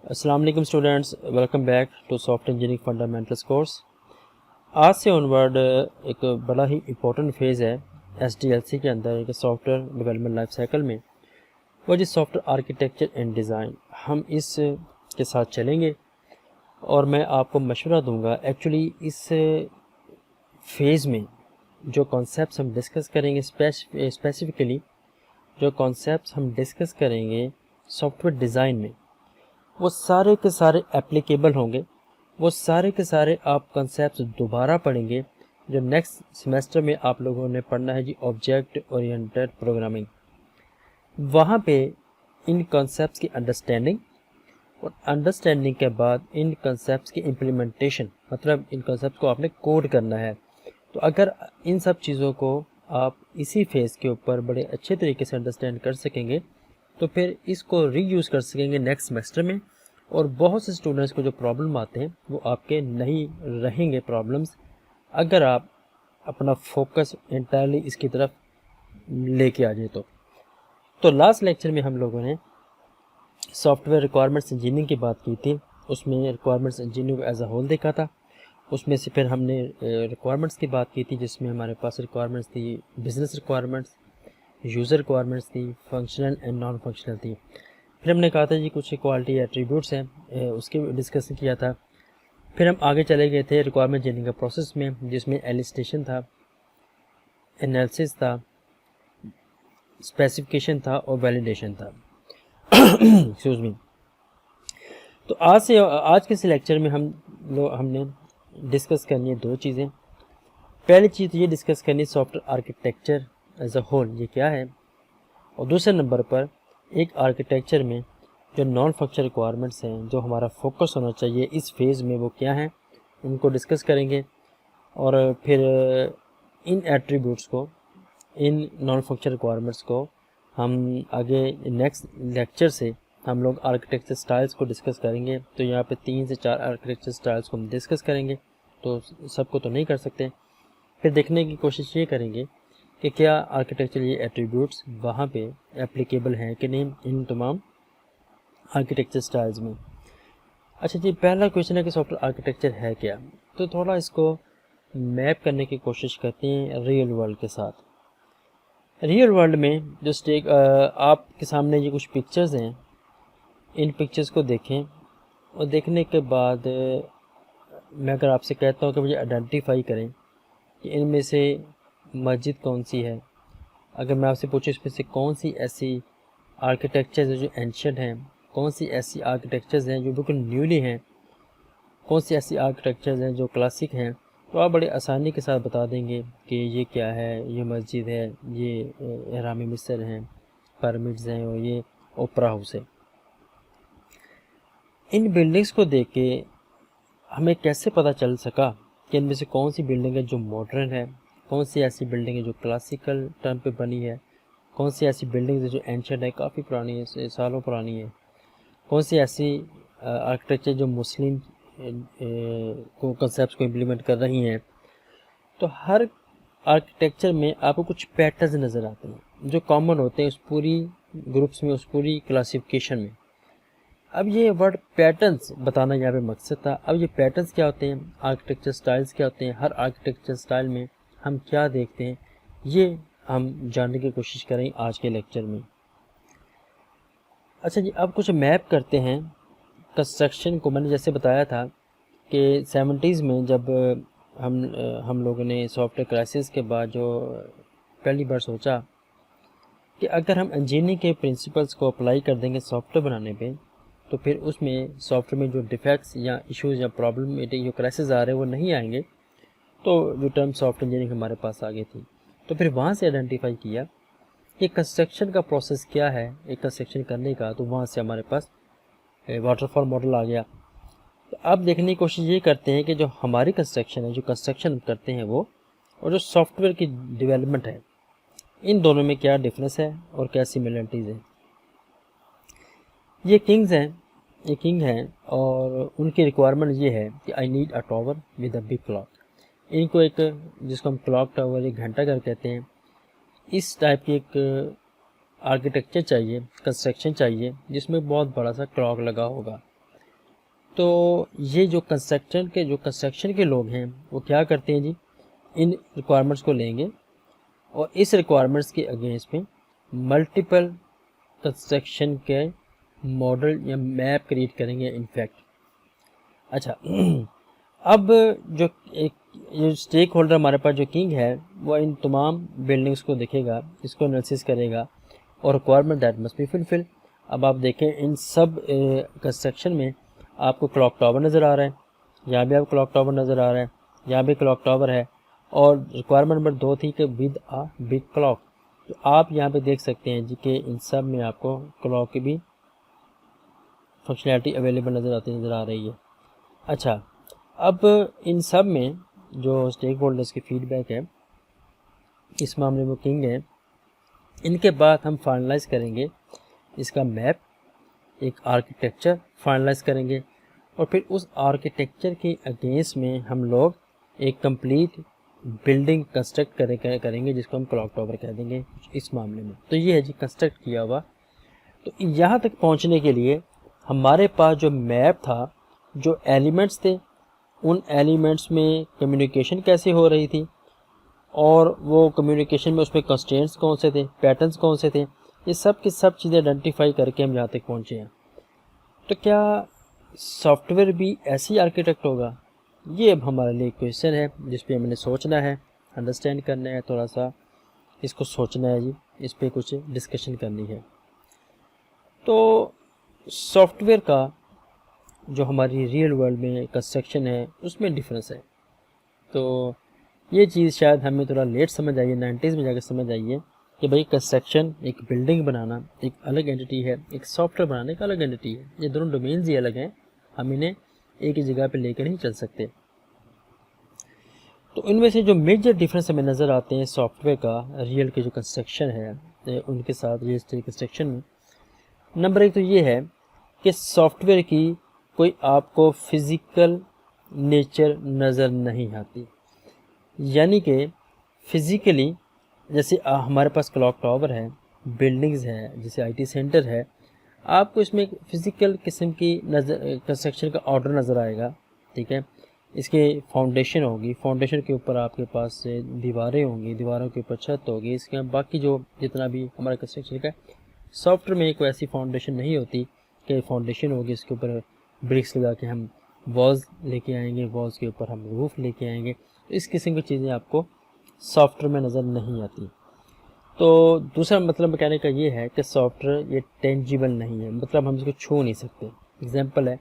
अस्सलाम वालेकुम students, welcome back to soft engineering fundamentals course. आज से ऑनवर्ड एक बड़ा ही इम्पोर्टेंट फेज़ है एसडीएलसी के अंदर एक सॉफ्टवेयर डेवलपमेंट लाइफ साइकिल में, वो जी सॉफ्टवेयर आर्किटेक्चर एंड डिज़ाइन। हम इस के साथ चलेंगे और मैं आपको मशवरा दूंगा। एक्चुअली इस फेज़ में जो कॉन्सेप्ट्स हम डिस्कस करेंगे, स्पेसिफिकली जो कॉन्सेप्ट्स हम डिस्कस करेंगे सॉफ्टवेयर डिज़ाइन में, वो सारे के सारे एप्लीकेबल होंगे। वो सारे के सारे आप कंसेप्ट दोबारा पढ़ेंगे जो नेक्स्ट सेमेस्टर में आप लोगों ने पढ़ना है जी, ऑब्जेक्ट ओरिएंटेड प्रोग्रामिंग। वहाँ पे इन कंसेप्ट्स की अंडरस्टैंडिंग और अंडरस्टैंडिंग के बाद इन कंसेप्ट्स की इम्प्लीमेंटेशन, मतलब इन कंसेप्ट को आपने कोड करना है। तो अगर इन सब चीज़ों को आप इसी फेज़ के ऊपर बड़े अच्छे तरीके से अंडरस्टैंड कर सकेंगे तो फिर इसको रीयूज़ कर सकेंगे नेक्स्ट सेमेस्टर में। और बहुत से स्टूडेंट्स को जो प्रॉब्लम आते हैं वो आपके नहीं रहेंगे प्रॉब्लम्स, अगर आप अपना फोकस इंटायरली इसकी तरफ लेके आ जाए। तो लास्ट लेक्चर में हम लोगों ने सॉफ्टवेयर रिक्वायरमेंट्स इंजीनियरिंग की बात की थी। उसमें requirements engineering as a whole देखा था। उसमें से फिर हमने रिक्वायरमेंट्स की बात की थी, जिसमें हमारे पास रिक्वायरमेंट्स थी बिजनेस रिक्वायरमेंट्स, यूज़र रिक्वायरमेंट्स थी, फंक्शनल एंड नॉन फंक्शनल थी। फिर हमने कहा था जी कुछ क्वालिटी एट्रीब्यूट्स हैं, उसके डिस्कशन किया था। फिर हम आगे चले गए थे रिक्वायरमेंट जनरेटिंग का प्रोसेस में, जिसमें एलिस्टेशन था, एनालिसिस था, स्पेसिफिकेशन था और वैलिडेशन था। Excuse me. तो आज के इस लेक्चर में हमने डिस्कस करनी है दो चीज़ें। पहली चीज़ ये डिस्कस करनी है software architecture as a whole ये क्या है, और दूसरे नंबर पर एक आर्किटेक्चर में जो नॉन फंक्शनल रिक्वायरमेंट्स हैं, जो हमारा फोकस होना चाहिए इस फेज़ में, वो क्या हैं, उनको डिस्कस करेंगे। और फिर इन एट्रीब्यूट्स को, इन नॉन फंक्शनल रिक्वायरमेंट्स को हम आगे नेक्स्ट लेक्चर से हम लोग आर्किटेक्चर स्टाइल्स को डिस्कस करेंगे। तो यहाँ पे 3 से 4 आर्किटेक्चर स्टाइल्स को हम डिस्कस करेंगे, तो सबको तो नहीं कर सकते। फिर देखने की कोशिश ये करेंगे कि क्या आर्किटेक्चर ये एट्रीब्यूट्स वहाँ पे एप्लीकेबल हैं कि नहीं इन तमाम आर्किटेक्चर स्टाइल्स में। अच्छा जी, पहला क्वेश्चन है कि सॉफ्टवेयर आर्किटेक्चर है क्या। तो थोड़ा इसको मैप करने की कोशिश करते हैं रियल वर्ल्ड के साथ। रियल वर्ल्ड में जस्ट एक आपके सामने ये कुछ पिक्चर्स हैं, इन पिक्चर्स को देखें और देखने के बाद मैं अगर आपसे कहता हूँ कि मुझे आइडेंटिफाई करें कि इनमें से मस्जिद कौन सी है, अगर मैं आपसे पूछूँ इसमें से कौन सी ऐसी आर्किटेक्चर्स हैं जो एंशिएंट हैं, कौन सी ऐसी आर्किटेक्चर्स हैं जो बिल्कुल न्यूली हैं, कौन सी ऐसी आर्किटेक्चर्स हैं जो क्लासिक हैं, तो आप बड़े आसानी के साथ बता देंगे कि ये क्या है, ये मस्जिद है, ये एहराम मिस्र हैं, पिरामिड्स हैं और ये ओपरा हाउस है। इन बिल्डिंग्स को देख के हमें कैसे पता चल सका कि इनमें से कौन सी बिल्डिंग है जो मॉडर्न है, कौन सी ऐसी बिल्डिंग है जो क्लासिकल टर्म पे बनी है, कौन सी ऐसी बिल्डिंग है जो एंशिएंट है, काफ़ी पुरानी है, सालों पुरानी है, कौन सी ऐसी आर्किटेक्चर जो मुस्लिम को कंसेप्ट को इम्प्लीमेंट कर रही हैं। तो हर आर्किटेक्चर में आपको कुछ पैटर्न्स नज़र आते हैं जो कॉमन होते हैं उस पूरी ग्रुप्स में, उस पूरी क्लासिफिकेशन में। अब ये वर्ड पैटर्न्स बताना यहाँ पे मकसद था। अब ये पैटर्न्स क्या होते हैं, आर्किटेक्चर स्टाइल्स क्या होते हैं, हर आर्किटेक्चर स्टाइल में हम क्या देखते हैं, ये हम जानने की कोशिश करें आज के लेक्चर में। अच्छा जी, अब कुछ मैप करते हैं कंस्ट्रक्शन को। मैंने जैसे बताया था कि 70s में जब हम लोगों ने सॉफ्टवेयर क्राइसिस के बाद जो पहली बार सोचा कि अगर हम इंजीनियरिंग के प्रिंसिपल्स को अप्लाई कर देंगे सॉफ्टवेयर बनाने पे, तो फिर उसमें सॉफ्टवेयर में जो डिफेक्ट्स या इश्यूज़ या प्रॉब्लम जो क्राइसिस आ रहे हैं वो नहीं आएंगे। तो जो टर्म सॉफ्टवेयर इंजीनियरिंग हमारे पास आ गई थी, तो फिर वहाँ से आइडेंटिफाई किया कि कंस्ट्रक्शन का प्रोसेस क्या है एक कंस्ट्रक्शन करने का। तो वहाँ से हमारे पास वाटरफॉल मॉडल आ गया। तो अब देखने की कोशिश ये करते हैं कि जो हमारी कंस्ट्रक्शन है, जो कंस्ट्रक्शन करते हैं वो, और जो सॉफ्टवेयर की डेवलपमेंट है, इन दोनों में क्या डिफरेंस है और क्या सिमिलरिटीज़ हैं। ये किंग्स हैं, ये किंग हैं और उनकी रिक्वायरमेंट ये है कि I need a tower with a big clock. इनको एक, जिसको हम क्लॉक टावर, एक घंटा घर कहते हैं, इस टाइप की एक आर्किटेक्चर चाहिए, कंस्ट्रक्शन चाहिए जिसमें बहुत बड़ा सा क्लॉक लगा होगा। तो ये जो कंस्ट्रक्शन के लोग हैं वो क्या करते हैं जी, इन रिक्वायरमेंट्स को लेंगे और इस रिक्वायरमेंट्स के अगेंस्ट में मल्टीपल कंस्ट्रक्शन के मॉडल या मैप क्रिएट करेंगे इनफैक्ट। अच्छा अब जो एक ये स्टेक होल्डर हमारे पास जो किंग है वो इन तमाम बिल्डिंग्स को देखेगा, इसको एनालिसिस करेगा और requirement that must be fulfil. अब आप देखें इन सब कंस्ट्रक्शन में आपको क्लॉक टावर नज़र आ रहा है, यहाँ भी आपको क्लॉक टावर नज़र आ रहा है, यहाँ भी क्लॉक टावर है और रिक्वायरमेंट नंबर 2 थी कि विद अ बिग क्लॉक। तो आप यहाँ पे देख सकते हैं जी कि इन सब में आपको क्लॉक की भी फंक्शनैलिटी अवेलेबल नज़र आ रही है। अच्छा अब इन सब में जो स्टेक होल्डर्स की फीडबैक है, इस मामले में किंग है, इनके बाद हम फाइनलाइज करेंगे इसका मैप, एक आर्किटेक्चर फाइनलाइज करेंगे और फिर उस आर्किटेक्चर के अगेंस्ट में हम लोग एक कंप्लीट बिल्डिंग कंस्ट्रक्ट करेंगे जिसको हम क्लॉक टावर कह देंगे इस मामले में। तो ये है जी कंस्ट्रक्ट किया हुआ। तो यहाँ तक पहुँचने के लिए हमारे पास जो मैप था, जो एलिमेंट्स थे, उन एलिमेंट्स में कम्युनिकेशन कैसे हो रही थी और वो कम्युनिकेशन में उसमें कंस्ट्रेंट्स कौन से थे, पैटर्न्स कौन से थे, ये सब की सब चीज़ें आइडेंटिफाई करके हम यहाँ तक पहुँचे हैं। तो क्या सॉफ्टवेयर भी ऐसी आर्किटेक्ट होगा? ये अब हमारे लिए क्वेश्चन है जिस पे हमने सोचना है, अंडरस्टैंड करना है, थोड़ा सा इसको सोचना है जी, इस पे कुछ डिस्कशन करनी है। तो सॉफ्टवेयर का जो हमारी रियल वर्ल्ड में कंस्ट्रक्शन है उसमें डिफरेंस है। तो ये चीज़ शायद हमें थोड़ा लेट समझ आई है, 90s में जाकर समझ आई है कि भाई कंस्ट्रक्शन, एक बिल्डिंग बनाना एक अलग एंटिटी है, एक सॉफ्टवेयर बनाना एक अलग एंटिटी है। ये दोनों डोमेन्स ही अलग हैं, हम इन्हें एक ही जगह पे लेकर नहीं चल सकते। तो इनमें से जो मेजर डिफरेंस हमें नज़र आते हैं सॉफ्टवेयर का रियल के जो कंस्ट्रक्शन है उनके साथ रियल एस्टेट कंस्ट्रक्शन में, नंबर 1 तो ये है कि सॉफ्टवेयर की कोई आपको फिज़िकल नेचर नज़र नहीं आती। यानी कि फिज़िकली जैसे हमारे पास क्लॉक टावर है, बिल्डिंग्स है, जैसे आईटी सेंटर है, आपको इसमें एक फ़िज़िकल किस्म की कंस्ट्रक्शन का ऑर्डर नज़र आएगा। ठीक है, इसके फाउंडेशन होगी, फाउंडेशन के ऊपर आपके पास दीवारें होंगी, दीवारों के ऊपर छत होगी, इसके बाकी जो जितना भी हमारा कंस्ट्रक्शन का सॉफ्टवेयर में कोई ऐसी फाउंडेशन नहीं होती कि फाउंडेशन होगी, इसके ऊपर ब्रिक्स लगा के हम वॉल्स लेके आएंगे, वॉल्स के ऊपर हम रूफ लेके आएंगे। तो इस किस्म की चीज़ें आपको सॉफ्टवेयर में नज़र नहीं आती। तो दूसरा मतलब कहने का ये है कि सॉफ्टवेयर ये टेंजिबल नहीं है, मतलब हम इसको छू नहीं सकते। एग्जांपल है,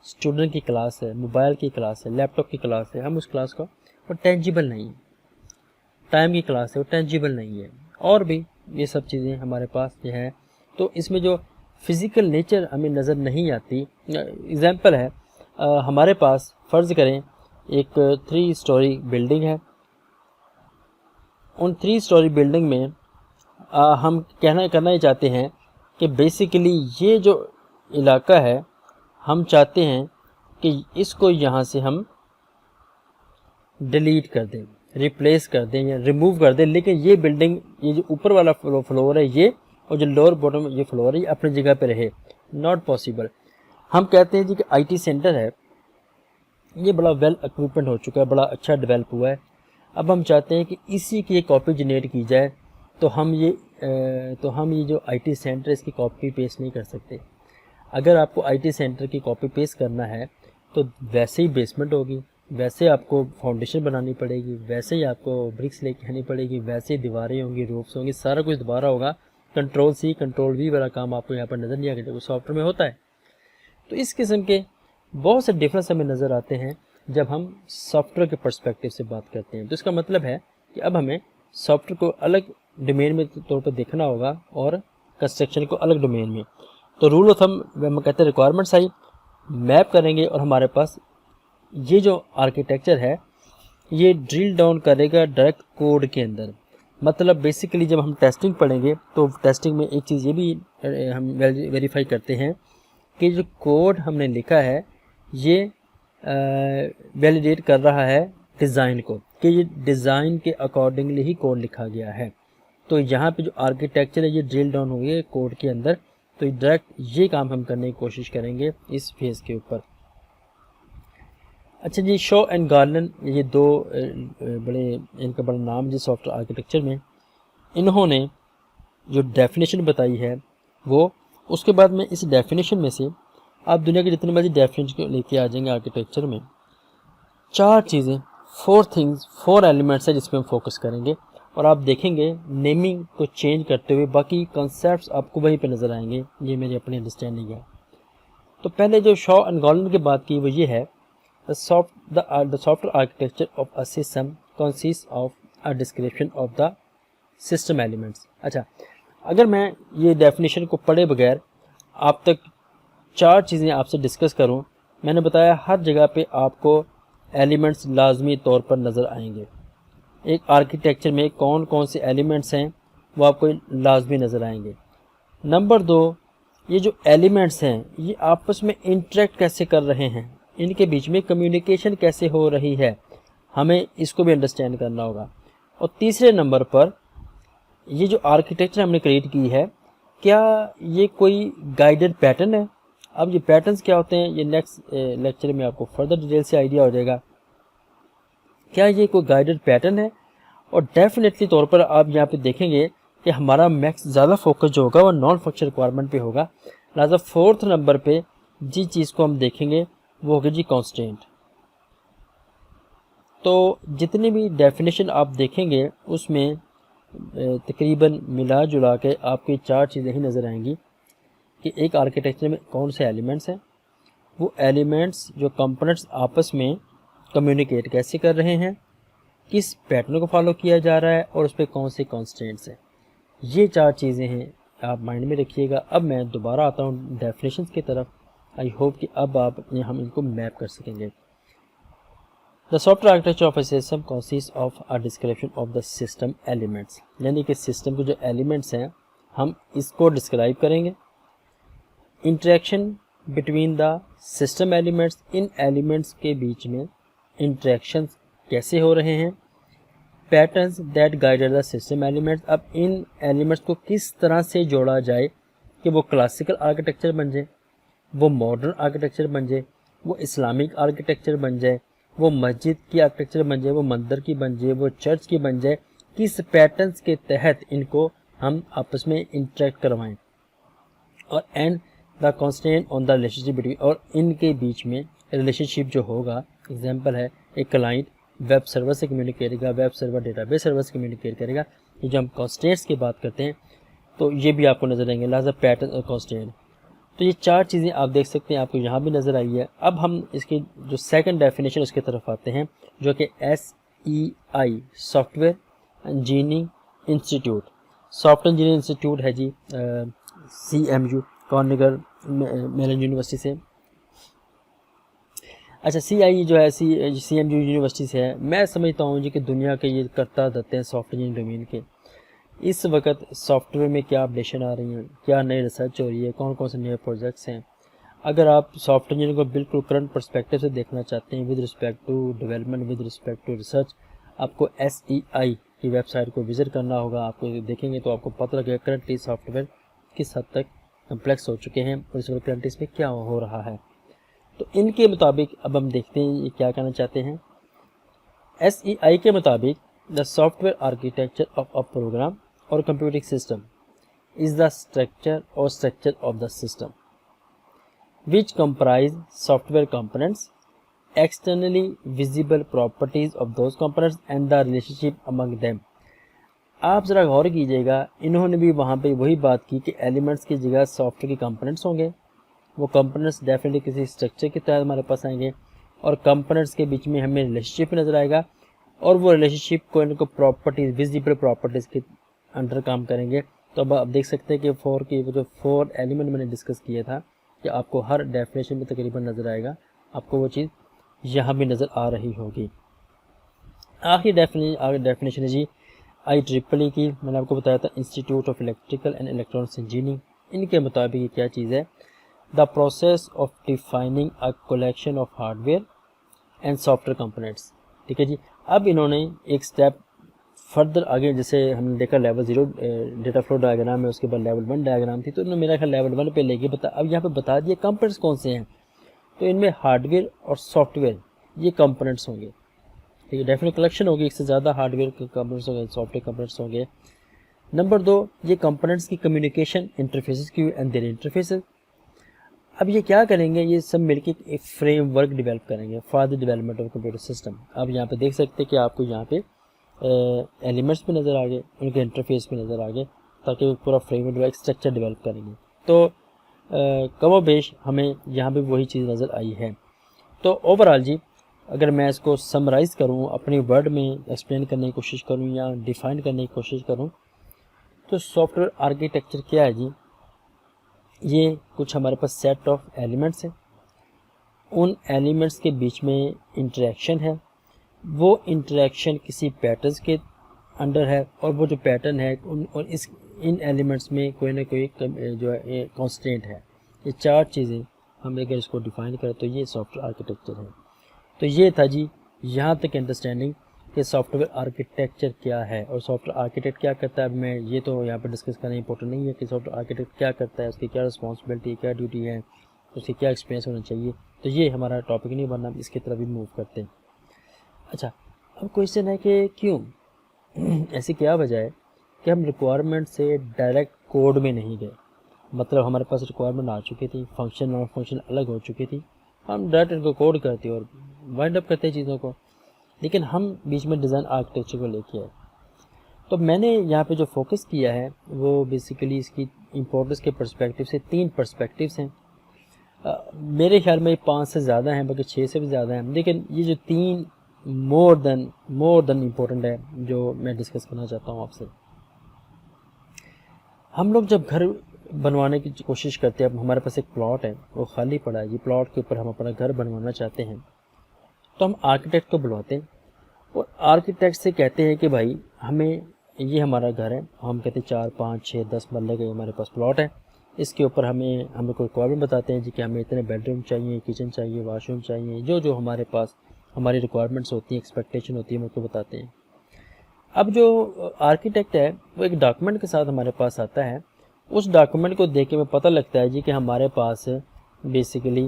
स्टूडेंट की क्लास है, मोबाइल की क्लास है, लैपटॉप की क्लास है, हम उस क्लास को वो टेंजिबल नहीं है। टाइम की क्लास है वो टेंजिबल नहीं है, और भी ये सब चीज़ें हमारे पास ये है। तो इसमें जो फिज़िकल नेचर हमें नज़र नहीं आती। एग्जांपल है, हमारे पास फ़र्ज़ करें एक 3 स्टोरी बिल्डिंग है, उन 3 स्टोरी बिल्डिंग में हम करना ही चाहते हैं कि बेसिकली ये जो इलाका है हम चाहते हैं कि इसको यहाँ से हम डिलीट कर दें, रिप्लेस कर दें या रिमूव कर दें, लेकिन ये बिल्डिंग, ये जो ऊपर वाला फ्लोर है ये, और जो लोअर बॉटम ये फ्लोर है ये अपनी जगह पे रहे। Not possible. हम कहते हैं जी कि आईटी सेंटर है, ये बड़ा वेल इक्विपमेंट हो चुका है, बड़ा अच्छा डेवलप हुआ है, अब हम चाहते हैं कि इसी की एक कॉपी जनरेट की जाए। तो हम ये जो आईटी सेंटर इसकी कॉपी पेस्ट नहीं कर सकते। अगर आपको आईटी सेंटर की कॉपी पेस्ट करना है तो वैसे ही बेसमेंट होगी, वैसे आपको फाउंडेशन बनानी पड़ेगी, वैसे ही आपको ब्रिक्स लेके आनी पड़ेगी, वैसे ही दीवारें होंगी, रूफ्स होंगी, सारा कुछ दोबारा होगा। कंट्रोल-C कंट्रोल-V वाला काम आपको यहाँ पर नज़र नहीं आएगा, जो सॉफ्टवेयर में होता है। तो इस किस्म के बहुत से डिफरेंस हमें नज़र आते हैं जब हम सॉफ्टवेयर के पर्सपेक्टिव से बात करते हैं। तो इसका मतलब है कि अब हमें सॉफ्टवेयर को अलग डोमेन में तौर पर देखना होगा और कंस्ट्रक्शन को अलग डोमेन में। तो रूल ऑफ थंब हम कहते हैं रिक्वायरमेंट्स आई मैप करेंगे और हमारे पास ये जो आर्किटेक्चर है ये ड्रिल डाउन करेगा डायरेक्ट कोड के अंदर। मतलब बेसिकली जब हम टेस्टिंग पढ़ेंगे तो टेस्टिंग में एक चीज़ ये भी हम वेरीफाई करते हैं कि जो कोड हमने लिखा है ये वैलिडेट कर रहा है डिज़ाइन को, कि ये डिज़ाइन के अकॉर्डिंगली ही कोड लिखा गया है। तो यहाँ पे जो आर्किटेक्चर है ये ड्रिल डाउन हो गया कोड के अंदर। तो डायरेक्ट ये काम हम करने की कोशिश करेंगे इस फेज़ के ऊपर। अच्छा जी, शॉ एंड गार्लन ये दो बड़े, इनका बड़ा नाम जी सॉफ्टवेयर आर्किटेक्चर में, इन्होंने जो डेफिनेशन बताई है वो, उसके बाद में इस डेफिनेशन में से आप दुनिया के जितने मर्जी डेफिनेशन लेके आ जाएंगे आर्किटेक्चर में, 4 चीज़ें, 4 थिंग्स, 4 एलिमेंट्स है जिस पे हम फोकस करेंगे, और आप देखेंगे नेमिंग को चेंज करते हुए बाकी कॉन्सेप्ट्स आपको वहीं पे नज़र आएंगे। ये मेरी अपनी अंडरस्टैंडिंग है। तो पहले जो शॉ एंड गार्लन की बात की वो ये है, the software architecture of a system consist of a description of the system elements. अच्छा, अगर मैं ये डेफिनेशन को पढ़े बगैर आप तक 4 चीज़ें आपसे डिस्कस करूं, मैंने बताया हर जगह पे आपको एलिमेंट्स लाजमी तौर पर नज़र आएंगे। एक आर्किटेक्चर में कौन कौन से एलिमेंट्स हैं वो आपको लाजमी नज़र आएंगे। नंबर 2, ये जो एलिमेंट्स हैं ये आपस में इंटरेक्ट कैसे कर रहे हैं, इनके बीच में कम्युनिकेशन कैसे हो रही है, हमें इसको भी अंडरस्टैंड करना होगा। और तीसरे नंबर पर ये जो आर्किटेक्चर हमने क्रिएट की है, क्या ये कोई गाइडेड पैटर्न है। अब ये पैटर्न्स क्या होते हैं ये नेक्स्ट लेक्चर में आपको फर्दर डिटेल से आइडिया हो जाएगा। क्या ये कोई गाइडेड पैटर्न है, और डेफिनेटली तौर पर आप यहाँ पे देखेंगे कि हमारा मैक्स ज़्यादा फोकस जो होगा वो नॉन फंक्शनल रिक्वायरमेंट पे होगा। लिहाजा 4th नंबर पे जिस चीज़ को हम देखेंगे वो होगी जी कॉन्स्टेंट। तो जितनी भी डेफिनेशन आप देखेंगे उसमें तकरीबन मिला जुला के आपकी 4 चीज़ें ही नज़र आएंगी कि एक आर्किटेक्चर में कौन से एलिमेंट्स हैं, वो एलिमेंट्स जो कंपोनेंट्स आपस में कम्युनिकेट कैसे कर रहे हैं, किस पैटर्न को फॉलो किया जा रहा है, और उस पर कौन से कॉन्स्टेंट्स हैं। ये 4 चीज़ें हैं, आप माइंड में रखिएगा। अब मैं दोबारा आता हूँ डेफिनेशंस की तरफ। आई होप कि अब हम इनको मैप कर सकेंगे। The software architecture of a system consist of a description of the system elements, यानी कि सिस्टम के जो एलिमेंट्स हैं हम इसको डिस्क्राइब करेंगे। Interaction between the system elements, in elements के बीच में इंटरेक्शंस कैसे हो रहे हैं। Patterns that guided the system elements, अब इन एलिमेंट्स को किस तरह से जोड़ा जाए कि वो क्लासिकल आर्किटेक्चर बन जाए, वो मॉडर्न आर्किटेक्चर बन जाए, वो इस्लामिक आर्किटेक्चर बन जाए, वो मस्जिद की आर्किटेक्चर बन जाए, वो मंदिर की बन जाए, वो चर्च की बन जाए। किस पैटर्न्स के तहत इनको हम आपस में इंटरेक्ट करवाएं, और and the constant on the relationship between, और इनके बीच में रिलेशनशिप जो होगा। एग्जांपल है, एक क्लाइंट वेब सर्वर से कम्युनिकेट करेगा, वेब सर्वर डेटाबेस सर्वर से कम्युनिकेट करेगा। ये जो हम कॉन्स्टेंट्स की बात करते हैं तो ये भी आपको नजर आएंगे, लिहाजा पैटर्न और कॉन्स्टेंट। तो ये 4 चीज़ें आप देख सकते हैं, आपको यहाँ भी नज़र आई है। अब हम इसकी जो सेकंड डेफिनेशन उसकी तरफ आते हैं, जो कि SEI software engineering institute, software engineering institute है जी, CMU कार्नेगी मेलन यूनिवर्सिटी से। अच्छा, CI जो है CMU यूनिवर्सिटी से है। मैं समझता हूँ जी कि दुनिया के ये करता धरते हैं सॉफ्टवेयर इंजीनियरिंग डोमेन के। इस वक्त सॉफ्टवेयर में क्या अपडेशन आ रही हैं, क्या नई रिसर्च हो रही है, कौन कौन से नए प्रोजेक्ट्स हैं। अगर आप सॉफ्टवेयर इंजीनियरिंग को बिल्कुल करंट पर्सपेक्टिव से देखना चाहते हैं, with respect to development, with respect to research, आपको SEI की वेबसाइट को विजिट करना होगा। आपको देखेंगे तो आपको पता लगेगा करंटली सॉफ्टवेयर किस हद तक कम्प्लेक्स हो चुके हैं और इस वक्त करंटली इसमें क्या हो रहा है। तो इनके मुताबिक अब हम देखते हैं ये क्या कहना चाहते हैं। SEI के मुताबिक the software architecture of a program और computing system is the structure of the system which comprise software components, externally visible properties of those components and the relationship among them। आप ज़रा गौर कीजिएगा, इन्होंने भी वहाँ पे वही बात की कि एलिमेंट्स की जगह सॉफ्टवेयर के कंपोनेंट्स होंगे। वो कंपोनेंट्स डेफिनेटली किसी स्ट्रक्चर के तहत हमारे पास आएंगे और कंपोनेंट्स के बीच में हमें रिलेशनशिप नज़र आएगा, और वो रिलेशनशिप को इनको प्रॉपर्टीज़, विजिबल प्रॉपर्टीज़ के अंडर काम करेंगे। तो अब आप देख सकते हैं कि 4 एलिमेंट मैंने डिस्कस किया था कि आपको हर डेफिनेशन में तकरीबन नज़र आएगा, आपको वो चीज़ यहाँ भी नज़र आ रही होगी। आखिरी डेफिनेशन है जी IEEE की, मैंने आपको बताया था institute of electrical and electronics engineering. इनके मुताबिक ये क्या चीज़ है, the process of defining a collection of hardware and software components. ठीक है जी, अब इन्होंने एक स्टेप फर्दर आगे, जैसे हमने देखा लेवल 0 डेटा फ्लो डायग्राम है, उसके बाद लेवल 1 डायग्राम थी, तो इन्होंने मेरा ख्याल लेवल 1 पे लेके अब यहाँ पे बता दिए कंपोनेंट्स कौन से हैं। तो इनमें हार्डवेयर और सॉफ्टवेयर ये कंपोनेंट्स होंगे, ठीक है। डेफिनेट कलेक्शन होगी, एक से ज़्यादा हार्डवेयर के कंपोनेंट्स होंगे, सॉफ्टवेयर कंपोनेंट्स होंगे। नंबर 2, ये कंपोनेंट्स की कम्युनिकेशन इंटरफेसेस की एंड देयर इंटरफेसेस। अब ये क्या करेंगे, ये सब मिलके एक फ्रेमवर्क डेवलप करेंगे for the development of computer system. आप यहाँ पे देख सकते हैं कि आपको यहाँ पे एलिमेंट्स भी नज़र आ गए, उनके इंटरफेस भी नज़र आ गए, ताकि वो पूरा फ्रेमवर्क स्ट्रक्चर डेवलप करेंगे। तो कमोबेश हमें यहाँ पे वही चीज़ नज़र आई है। तो ओवरऑल जी, अगर मैं इसको समराइज़ करूँ, अपने वर्ड में एक्सप्लेन करने की कोशिश करूँ या डिफ़ाइन करने की कोशिश करूँ, तो सॉफ्टवेयर आर्किटेक्चर क्या है जी, ये कुछ हमारे पास सेट ऑफ एलिमेंट्स हैं, उन एलिमेंट्स के बीच में इंटरेक्शन है, वो इंटरेक्शन किसी पैटर्न्स के अंडर है, और वो जो पैटर्न है और इन एलिमेंट्स में कोई ना कोई जो है कांस्टेंट है। ये 4 चीज़ें हम अगर इसको डिफ़ाइन करें तो ये सॉफ्टवेयर आर्किटेक्चर है। तो ये था जी यहाँ तक अंडरस्टैंडिंग कि सॉफ्टवेयर आर्किटेक्चर क्या है और सॉफ्टवेयर आर्किटेक्ट क्या करता है। मैं ये तो यहाँ पर डिस्कस करना इंपॉर्टेंट नहीं है कि सॉफ्टवेयर आर्किटेक्ट क्या करता है, उसकी क्या रिस्पॉन्सिबिलिटी, क्या ड्यूटी है, उसकी क्या एक्सपीरियंस होना चाहिए। तो ये हमारा टॉपिक नहीं बनना, इसकी तरफ भी मूव करते हैं। अच्छा, अब क्वेश्चन है कि क्यों ऐसी क्या वजह है कि हम रिक्वायरमेंट से डायरेक्ट कोड में नहीं गए। मतलब हमारे पास रिक्वायरमेंट आ चुकी थी, फंक्शन और फंक्शन अलग हो चुकी थी, हम डायरेक्ट इनको कोड करते और वाइंड अप करते चीज़ों को, लेकिन हम बीच में डिज़ाइन आर्किटेक्चर को लेके आए। तो मैंने यहाँ पे जो फोकस किया है वो बेसिकली इसकी इम्पोर्टेंस के पर्सपेक्टिव से 3 पर्सपेक्टिव्स हैं। मेरे ख्याल में 5 से ज़्यादा हैं, बल्कि 6 से भी ज़्यादा हैं, लेकिन ये जो 3 मोर देन इम्पोर्टेंट है जो मैं डिस्कस करना चाहता हूँ आपसे। हम लोग जब घर बनवाने की कोशिश करते हैं, अब हमारे पास एक प्लॉट है, वो खाली पड़ा है जी, प्लॉट के ऊपर हम अपना घर बनवाना चाहते हैं, तो हम आर्किटेक्ट को बुलवाते हैं और आर्किटेक्ट से कहते हैं कि भाई हमें ये हमारा घर है, हम कहते हैं 4, 5, 6, 10 मरले का हमारे पास प्लॉट है, इसके ऊपर हमें कोई रिक्वायरमेंट बताते हैं जी कि हमें इतने बेडरूम चाहिए, किचन चाहिए, वाशरूम चाहिए, जो हमारे पास हमारी रिक्वायरमेंट्स होती हैं, एक्सपेक्टेशन होती है, हम उसको बताते हैं। अब जो आर्किटेक्ट है वो एक डॉक्यूमेंट के साथ हमारे पास आता है, उस डॉक्यूमेंट को देख के हमें पता लगता है जी कि हमारे पास बेसिकली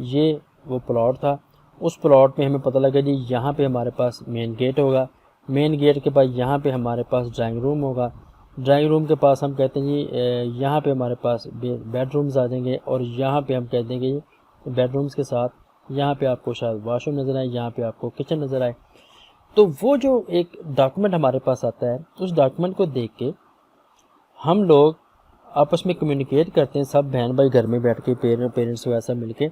ये वो प्लॉट था। उस प्लॉट में हमें पता लगा जी यहाँ पे हमारे पास मेन गेट होगा, मेन गेट के पास यहाँ पे हमारे पास ड्राइंग रूम होगा, ड्राइंग रूम के पास हम कहते हैं जी यहाँ पे हमारे पास बेडरूम्स आ जाएंगे, और यहाँ पे हम कह देंगे बेडरूम्स के साथ यहाँ पे आपको शायद वॉशरूम नज़र आए, यहाँ पे आपको किचन नज़र आए। तो वो जो एक डॉक्यूमेंट हमारे पास आता है, उस डॉक्यूमेंट को देख के हम लोग आपस में कम्युनिकेट करते हैं, सब बहन भाई घर में बैठ के पेरेंट्स वैसा मिल के,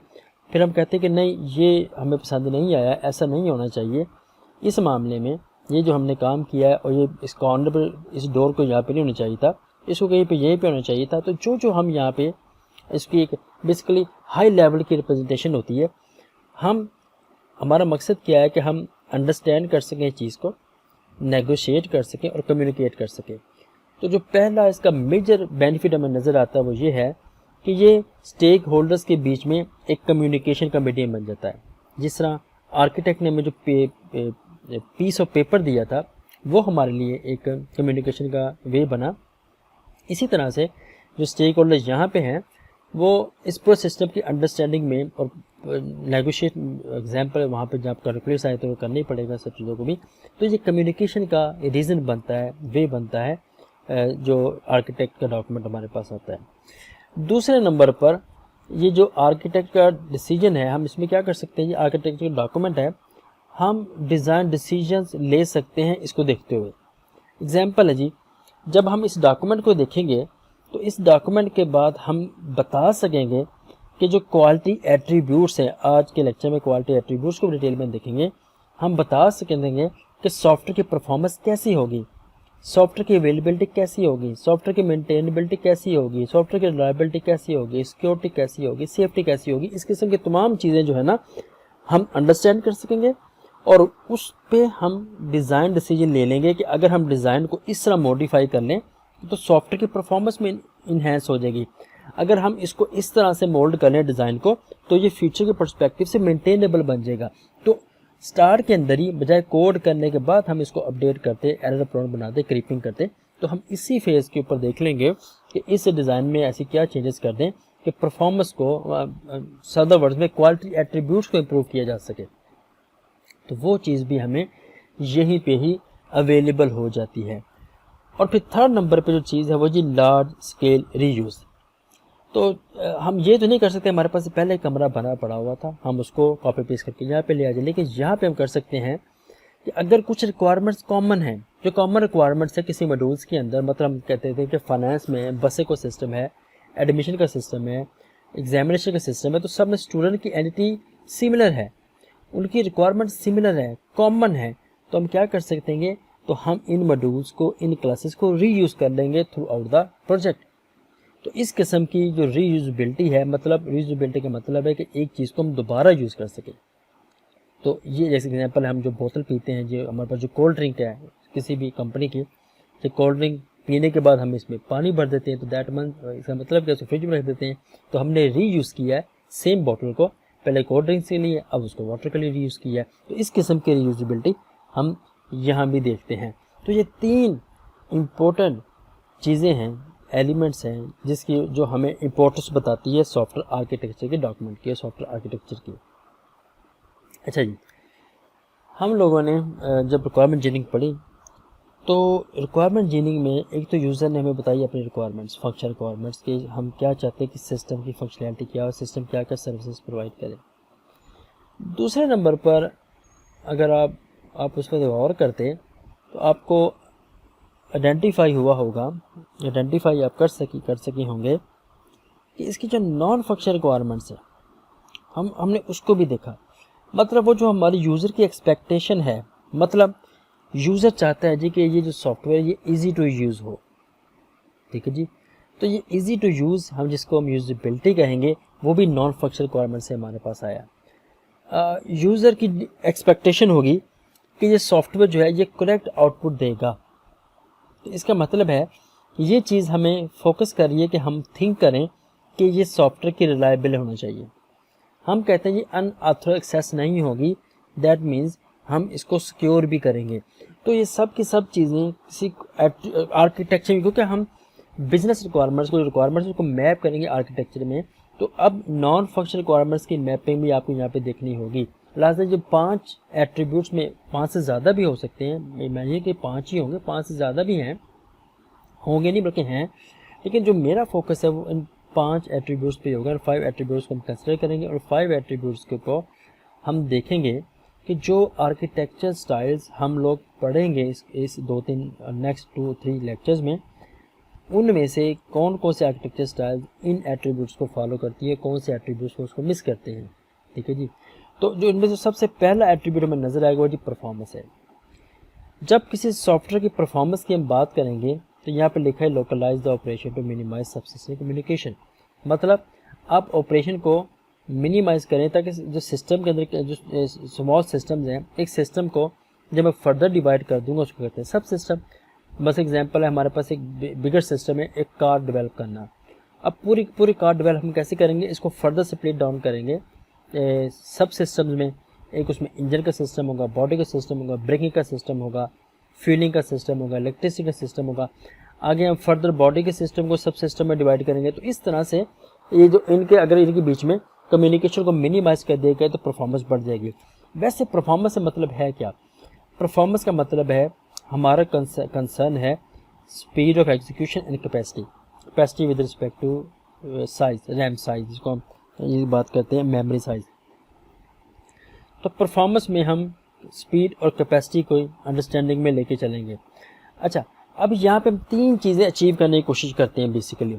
फिर हम कहते हैं कि नहीं ये हमें पसंद नहीं आया, ऐसा नहीं होना चाहिए, इस मामले में ये जो हमने काम किया है और ये इस कॉर्नर पर इस डोर को यहाँ पे नहीं होना चाहिए था, इसको कहीं पे यहीं पे होना चाहिए था। तो जो हम यहाँ पे इसकी एक बेसिकली हाई लेवल की रिप्रेजेंटेशन होती है, हमारा मकसद क्या है कि हम अंडरस्टैंड कर सकें इस चीज़ को, नेगोशिएट कर सकें और कम्युनिकेट कर सकें। तो जो पहला इसका मेजर बेनिफिट हमें नज़र आता है वो ये है कि ये स्टेक होल्डर्स के बीच में एक कम्युनिकेशन का मीडियम बन जाता है। जिस तरह आर्किटेक्ट ने हमें जो पीस ऑफ पेपर दिया था वो हमारे लिए एक कम्युनिकेशन का वे बना, इसी तरह से जो स्टेक होल्डर्स यहाँ पे हैं वो इस पूरे सिस्टम की अंडरस्टैंडिंग में और नेगोशिएट एग्जाम्पल वहाँ पे जब कैलकुलेट आए तो वो करना ही पड़ेगा सब चीज़ों को भी। तो ये कम्युनिकेशन का रीज़न बनता है, वे बनता है जो आर्किटेक्ट का डॉक्यूमेंट हमारे पास आता है। दूसरे नंबर पर ये जो आर्किटेक्ट का डिसीजन है, हम इसमें क्या कर सकते हैं, ये आर्किटेक्ट का डॉक्यूमेंट है, हम डिज़ाइन डिसीजंस ले सकते हैं इसको देखते हुए। एग्जाम्पल है जी, जब हम इस डॉक्यूमेंट को देखेंगे तो इस डॉक्यूमेंट के बाद हम बता सकेंगे कि जो क्वालिटी एट्रीब्यूट्स हैं, आज के लेक्चर में क्वालिटी एट्रीब्यूट्स को डिटेल में देखेंगे, हम बता सकेंगे कि सॉफ्टवेयर की परफॉर्मेंस कैसी होगी, सॉफ्टवेयर की अवेलेबिलिटी कैसी होगी, सॉफ्टवेयर की मेंटेनेबिलिटी कैसी होगी, सॉफ्टवेयर की रिलायबिलिटी कैसी होगी, सिक्योरिटी कैसी होगी, सेफ्टी कैसी होगी। इस किस्म की तमाम चीज़ें जो है ना हम अंडरस्टैंड कर सकेंगे और उस पे हम डिज़ाइन डिसीजन ले लेंगे कि अगर हम डिज़ाइन को इस तरह मॉडिफाई कर लें तो सॉफ्टवेयर की परफॉर्मेंस में इन्हेंस हो जाएगी। अगर हम इसको इस तरह से मोल्ड कर लें डिज़ाइन को तो ये फ्यूचर के पर्सपेक्टिव से मेंटेनेबल बन जाएगा। तो स्टार्ट के अंदर ही बजाय कोड करने के बाद हम इसको अपडेट करते, एरर प्रोन बनाते, क्रीपिंग करते, तो हम इसी फेज़ के ऊपर देख लेंगे कि इस डिज़ाइन में ऐसी क्या चेंजेस कर दें कि परफॉर्मेंस को सादा वर्ड्स में क्वालिटी एट्रीब्यूट्स को इम्प्रूव किया जा सके, तो वो चीज़ भी हमें यहीं पे ही अवेलेबल हो जाती है। और फिर थर्ड नंबर पे जो चीज़ है वो जी लार्ज स्केल रीयूज़। तो हम ये तो नहीं कर सकते हमारे पास पहले कमरा बना पड़ा हुआ था, हम उसको कॉपी पेस्ट करके यहाँ पे ले आ जाए, लेकिन यहाँ पे हम कर सकते हैं कि अगर कुछ रिक्वायरमेंट्स कॉमन हैं, जो कॉमन रिक्वायरमेंट्स है किसी मॉड्यूल्स के अंदर, मतलब हम कहते थे कि फाइनेंस में बस को सिस्टम है, एडमिशन का सिस्टम है, एग्जामिनेशन का सिस्टम है, तो सब में स्टूडेंट की एंटिटी सिमिलर है, उनकी रिक्वायरमेंट सिमिलर है, कॉमन है, तो हम क्या कर सकते हैं, तो हम इन मॉड्यूल्स को, इन क्लासेस को रीयूज़ कर लेंगे थ्रू आउट द प्रोजेक्ट। तो इस किस्म की जो रीयूजेबिलिटी है, मतलब रीयूजेबिलिटी का मतलब है कि एक चीज़ को हम दोबारा यूज़ कर सकें। तो ये जैसे एग्जांपल, हम जो बोतल पीते हैं, जो हमारे पास जो कोल्ड ड्रिंक है किसी भी कंपनी की, जो कोल्ड ड्रिंक पीने के बाद हम इसमें पानी भर देते हैं, तो दैट मीन इसका मतलब कि उसको फ्रिज में रख देते हैं, तो हमने रीयूज़ किया है सेम बोतल को, पहले कोल्ड ड्रिंक के लिए, अब उसको वाटर के लिए रीयूज़ किया है। तो इस किस्म की रीयूजेबिलिटी हम यहाँ भी देखते हैं। तो ये 3 इम्पोर्टेंट चीज़ें हैं, एलिमेंट्स हैं, जिसकी जो हमें इम्पोर्टेंस बताती है सॉफ्टवेयर आर्किटेक्चर के डॉक्यूमेंट की, सॉफ्टवेयर आर्किटेक्चर की। अच्छा जी, हम लोगों ने जब रिक्वायरमेंट इंजीनियरिंग पढ़ी, तो रिक्वायरमेंट इंजीनियरिंग में एक तो यूज़र ने हमें बताई अपनी रिक्वायरमेंट्स, फंक्शन रिक्वायरमेंट्स कि हम क्या चाहते हैं कि सिस्टम की फंक्शनैलिटी क्या हो, सिस्टम क्या क्या सर्विसेज प्रोवाइड करे। दूसरे नंबर पर अगर आप उस पर गौर करते तो आपको आइडेंटिफाई हुआ होगा, आइडेंटिफाई आप कर सके होंगे कि इसकी जो नॉन फंक्शनल रिक्वायरमेंट्स है, हमने उसको भी देखा। मतलब वो जो हमारी यूज़र की एक्सपेक्टेशन है, मतलब यूज़र चाहता है जी कि ये जो सॉफ्टवेयर ये इजी टू यूज़ हो, ठीक है जी। तो ये इजी टू यूज़, हम जिसको हम यूजेबिलिटी कहेंगे, वो भी नॉन फंक्शनल रिक्वायरमेंट से हमारे पास आया। यूज़र की एक्सपेक्टेशन होगी कि ये सॉफ्टवेयर जो है ये करेक्ट आउटपुट देगा। तो इसका मतलब है ये चीज़ हमें फोकस कर रही है कि हम थिंक करें कि ये सॉफ्टवेयर की रिलायबल होना चाहिए। हम कहते हैं ये अनऑथराइज्ड एक्सेस नहीं होगी, दैट मीन्स हम इसको सिक्योर भी करेंगे। तो ये सब की सब चीज़ें किसी आर्किटेक्चर, क्योंकि हम बिजनेस रिक्वायरमेंट्स को मैप करेंगे आर्किटेक्चर में, तो अब नॉन फंक्शनल रिक्वायरमेंट्स की मैपिंग भी आपको यहाँ पे देखनी होगी। लास्ट जो 5 एट्रीब्यूट्स में 5 से ज़्यादा भी हो सकते हैं, मानिए कि 5 ही होंगे, 5 से ज़्यादा भी हैं, होंगे नहीं बल्कि हैं, लेकिन जो मेरा फोकस है वो इन 5 एट्रीब्यूट्स पे होगा। 5 एट्रीब्यूट्स को हम कंसिडर करेंगे और 5 एट्रीब्यूट्स के ऊपर हम देखेंगे कि जो आर्किटेक्चर स्टाइल्स हम लोग पढ़ेंगे इस 2-3 नेक्स्ट 2-3 लेक्चर्स में, उनमें से कौन कौन से आर्किटेक्चर स्टाइल्स इन एट्रीब्यूट्स को फॉलो करती है, कौन से एट्रीब्यूट्स को उसको मिस करते हैं, ठीक है जी। तो जो इनमें से सबसे पहला एट्रीब्यूट हमें नज़र आएगा वो जी परफॉर्मेंस है। जब किसी सॉफ्टवेयर की परफॉर्मेंस की हम बात करेंगे तो यहाँ पे लिखा है localise the operation to minimise subsystem communication, मतलब आप ऑपरेशन को मिनिमाइज करें ताकि जो सिस्टम के अंदर जो स्मॉल सिस्टम्स हैं, एक सिस्टम को जब मैं फर्दर डिवाइड कर दूंगा उसको कहते हैं सब सिस्टम। बस एग्जांपल है, हमारे पास एक बिगर सिस्टम है, एक कार डेवलप करना। अब पूरी कार डेवलप हम कैसे करेंगे, इसको फर्दर स्प्लिट डाउन करेंगे सब सिस्टम्स में। एक उसमें इंजन का सिस्टम होगा, बॉडी का सिस्टम होगा, ब्रेकिंग का सिस्टम होगा, फ्यूलिंग का सिस्टम होगा, इलेक्ट्रिसिटी का सिस्टम होगा। आगे हम फर्दर बॉडी के सिस्टम को सब सिस्टम में डिवाइड करेंगे। तो इस तरह से ये जो अगर इनके बीच में कम्युनिकेशन को मिनिमाइज कर दिया गया तो परफॉर्मेंस बढ़ जाएगी। वैसे परफॉर्मेंस का मतलब है क्या? परफॉर्मेंस का मतलब है हमारा कंसर्न है speed of execution and capacity with respect to size, RAM size, जिसको हम ये बात करते हैं मेमोरी साइज। तो परफॉर्मेंस में हम स्पीड और कैपेसिटी को अंडरस्टैंडिंग में लेके चलेंगे। अच्छा, अब यहाँ पे हम 3 चीज़ें अचीव करने की कोशिश करते हैं। बेसिकली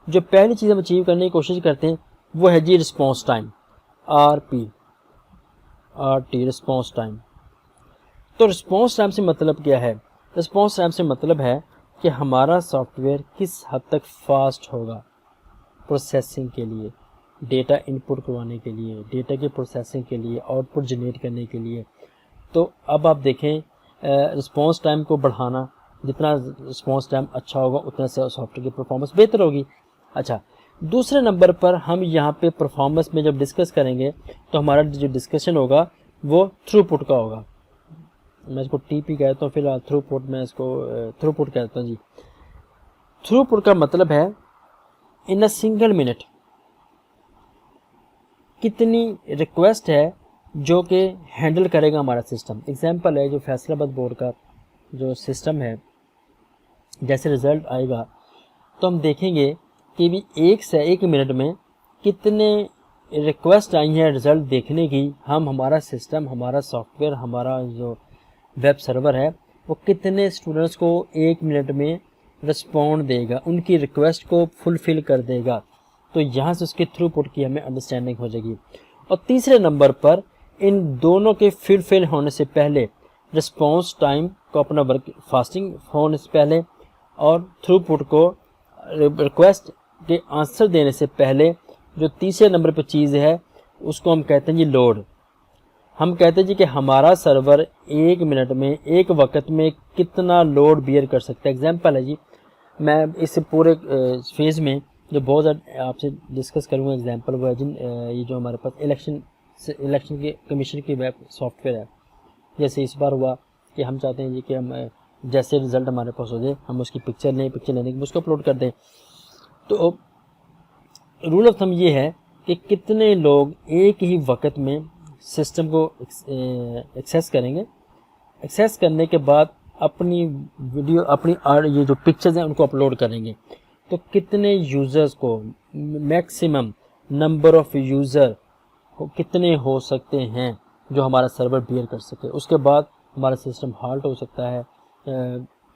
जो पहली चीज़ हम अचीव करने की कोशिश करते हैं वो है जी response time, RT response time. तो रिस्पॉन्स टाइम से मतलब क्या है? रिस्पॉन्स टाइम से मतलब है कि हमारा सॉफ्टवेयर किस हद तक फास्ट होगा प्रोसेसिंग के लिए, डेटा इनपुट करवाने के लिए, डेटा की प्रोसेसिंग के लिए, आउटपुट जनरेट करने के लिए। तो अब आप देखें रिस्पॉन्स टाइम को बढ़ाना, जितना रिस्पॉन्स टाइम अच्छा होगा उतना से सॉफ्टवेयर की परफॉर्मेंस बेहतर होगी। अच्छा, दूसरे नंबर पर हम यहाँ पे परफॉर्मेंस में जब डिस्कस करेंगे तो हमारा जो डिस्कशन होगा वो थ्रूपुट का होगा। मैं इसको TP कहता हूँ फिलहाल, थ्रूपुट मैं इसको थ्रूपुट कहता हूँ जी। थ्रूपुट का मतलब है इन अ सिंगल मिनट कितनी रिक्वेस्ट है जो कि हैंडल करेगा हमारा सिस्टम। एग्जांपल है जो फैसलाबाद बोर्ड का जो सिस्टम है, जैसे रिज़ल्ट आएगा तो हम देखेंगे कि भी 1 मिनट में कितने रिक्वेस्ट आई हैं रिज़ल्ट देखने की। हमारा सिस्टम, हमारा सॉफ्टवेयर, हमारा जो वेब सर्वर है वो कितने स्टूडेंट्स को 1 मिनट में रिस्पॉन्ड देगा, उनकी रिक्वेस्ट को फुलफ़िल कर देगा। तो यहाँ से उसके थ्रूपुट की हमें अंडरस्टैंडिंग हो जाएगी। और तीसरे नंबर पर इन दोनों के फुलफ़िल होने से पहले रिस्पॉन्स टाइम को अपना वर्क फास्टिंग होने से पहले और थ्रूपुट को रिक्वेस्ट के आंसर देने से पहले जो तीसरे नंबर पर चीज़ है उसको हम कहते हैं जी लोड। हम कहते हैं जी कि हमारा सर्वर 1 मिनट में एक वक्त में कितना लोड बियर कर सकता है। एग्जांपल है जी, मैं इस पूरे फेज़ में जो बहुत ज़्यादा आपसे डिस्कस करूँगा एग्जांपल वो है जिन ये जो हमारे पास इलेक्शन के कमीशन की वेब सॉफ्टवेयर है। जैसे इस बार हुआ कि हम चाहते हैं जी कि हम जैसे रिज़ल्ट हमारे पास हो जाए हम उसकी पिक्चर लें, पिक्चर लेने के बाद उसको अपलोड कर दें। तो रूल ऑफ थंब ये है कि कितने लोग एक ही वक्त में सिस्टम को एक्सेस करेंगे। एक्सेस करने के बाद अपनी वीडियो, अपनी ये जो पिक्चर्स हैं उनको अपलोड करेंगे। तो कितने यूज़र्स को, मैक्सिमम नंबर ऑफ़ यूज़र कितने हो सकते हैं जो हमारा सर्वर बियर कर सके। उसके बाद हमारा सिस्टम हाल्ट हो सकता है,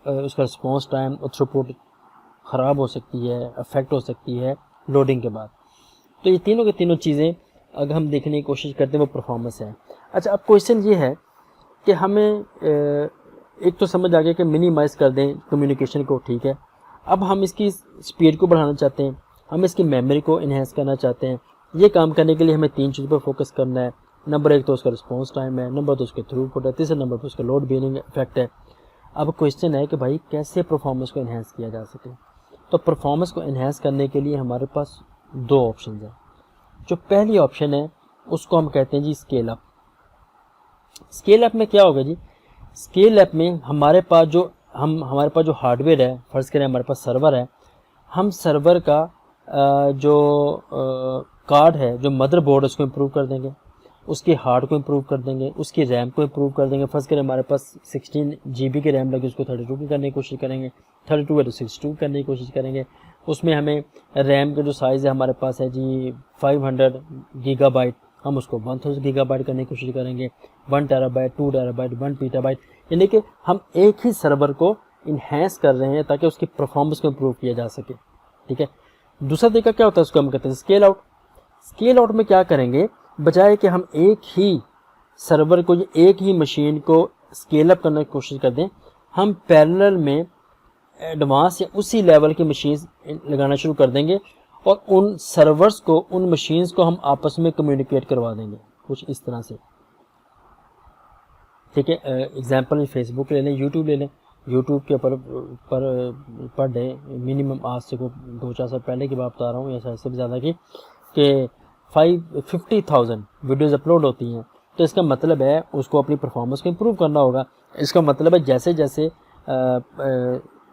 उसका रिस्पॉन्स टाइम और थ्रूपुट ख़राब हो सकती है, अफेक्ट हो सकती है लोडिंग के बाद। तो ये तीनों की तीनों चीज़ें अगर हम देखने की कोशिश करते हैं वो परफॉर्मेंस है। अच्छा, अब क्वेश्चन ये है कि हमें एक तो समझ आ गया कि मिनिमाइज़ कर दें कम्युनिकेशन को, ठीक है। अब हम इसकी स्पीड को बढ़ाना चाहते हैं, हम इसकी मेमोरी को इन्हेंस करना चाहते हैं। ये काम करने के लिए हमें 3 चीज़ों पर फोकस करना है। नंबर 1 तो उसका रिस्पॉन्स टाइम है, नंबर 2 उसके थ्रूपुट है, तीसरे नंबर पर उसका लोड बियरिंग इफेक्ट है। अब क्वेश्चन है कि भाई कैसे परफॉर्मेंस को इन्हेंस किया जा सके। तो परफॉर्मेंस को इन्हेंस करने के लिए हमारे पास 2 ऑप्शन हैं। जो पहली ऑप्शन है उसको हम कहते हैं जी स्केल अप। स्केल अप में क्या होगा जी, स्केल अप में हमारे पास जो हार्डवेयर है, फर्ज करें हमारे पास सर्वर है, हम सर्वर का जो कार्ड है, जो मदरबोर्ड है उसको इम्प्रूव कर देंगे, उसके हार्ड को इम्प्रूव कर देंगे, उसकी रैम को इम्प्रूव कर देंगे। फर्स्ट करें हमारे पास 16 GB की रैम लगी, उसको 32 की करने की कोशिश करेंगे, 32 है तो 62 करने की कोशिश करेंगे। उसमें हमें रैम का जो साइज़ है हमारे पास है जी 500 GB, हम उसको 1000 GB करने की कोशिश करेंगे, 1 TB, 2 TB, 1 PB। यानी कि हम एक ही सर्वर को इन्हेंस कर रहे हैं ताकि उसकी परफॉर्मेंस को इम्प्रूव किया जा सके, ठीक है। दूसरा तरीका क्या होता है, उसको हम कहते हैं स्केल आउट। स्केल आउट में क्या करेंगे, बजाय कि हम एक ही सर्वर को, एक ही मशीन को स्केल अप करने की कोशिश कर दें, हम पैरेलल में एडवांस या उसी लेवल की मशीन लगाना शुरू कर देंगे और उन सर्वर्स को, उन मशीन्स को हम आपस में कम्युनिकेट करवा देंगे कुछ इस तरह से, ठीक है। एग्जांपल फेसबुक ले लें, यूट्यूब ले लें। यूट्यूब के पर डे मिनिमम आज से 2-4 साल पहले की बात बता रहा हूँ, या इससे भी ज़्यादा की, कि 50,000 वीडियोज़ अपलोड होती हैं। तो इसका मतलब है उसको अपनी परफॉर्मेंस को इम्प्रूव करना होगा। इसका मतलब है जैसे जैसे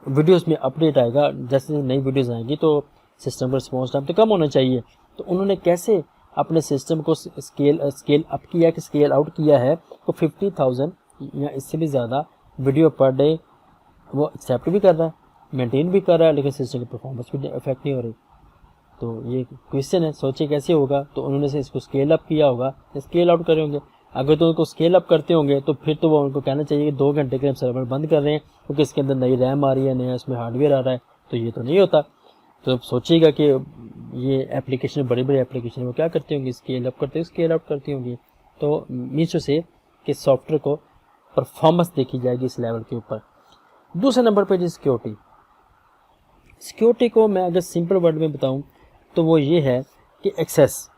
वीडियोस में अपडेट आएगा, जैसे नई वीडियोस आएंगी तो सिस्टम का रिस्पॉन्स टाइम तो कम होना चाहिए। तो उन्होंने कैसे अपने सिस्टम को स्केल अप किया कि स्केल आउट किया है, तो 50,000 या इससे भी ज़्यादा वीडियो पर डे वो एक्सेप्ट भी कर रहा है, मेंटेन भी कर रहा है, लेकिन सिस्टम की परफॉर्मेंस भी इफेक्ट नहीं हो रही। तो ये क्वेश्चन है, सोचिए कैसे होगा। तो उन्होंने से इसको स्केल अप किया होगा, स्केल आउट करे होंगे। अगर तो उनको स्केल अप करते होंगे तो फिर तो वो उनको कहना चाहिए कि 2 घंटे के लिए हम सर्वर बंद कर रहे हैं क्योंकि इसके अंदर नई रैम आ रही है, नया इसमें हार्डवेयर आ रहा है। तो ये तो नहीं होता। तो सोचिएगा कि ये एप्लीकेशन, बड़ी बड़ी एप्लीकेशन वो क्या करती होंगी, स्केल अप करते, स्केल आउट करती होंगी। तो मीन्स से कि सॉफ्टवेयर को परफॉर्मेंस देखी जाएगी इस लेवल के ऊपर। दूसरे नंबर पर जी सिक्योरिटी। सिक्योरिटी को मैं अगर सिंपल वर्ड में बताऊं तो वो ये है कि एक्सेस,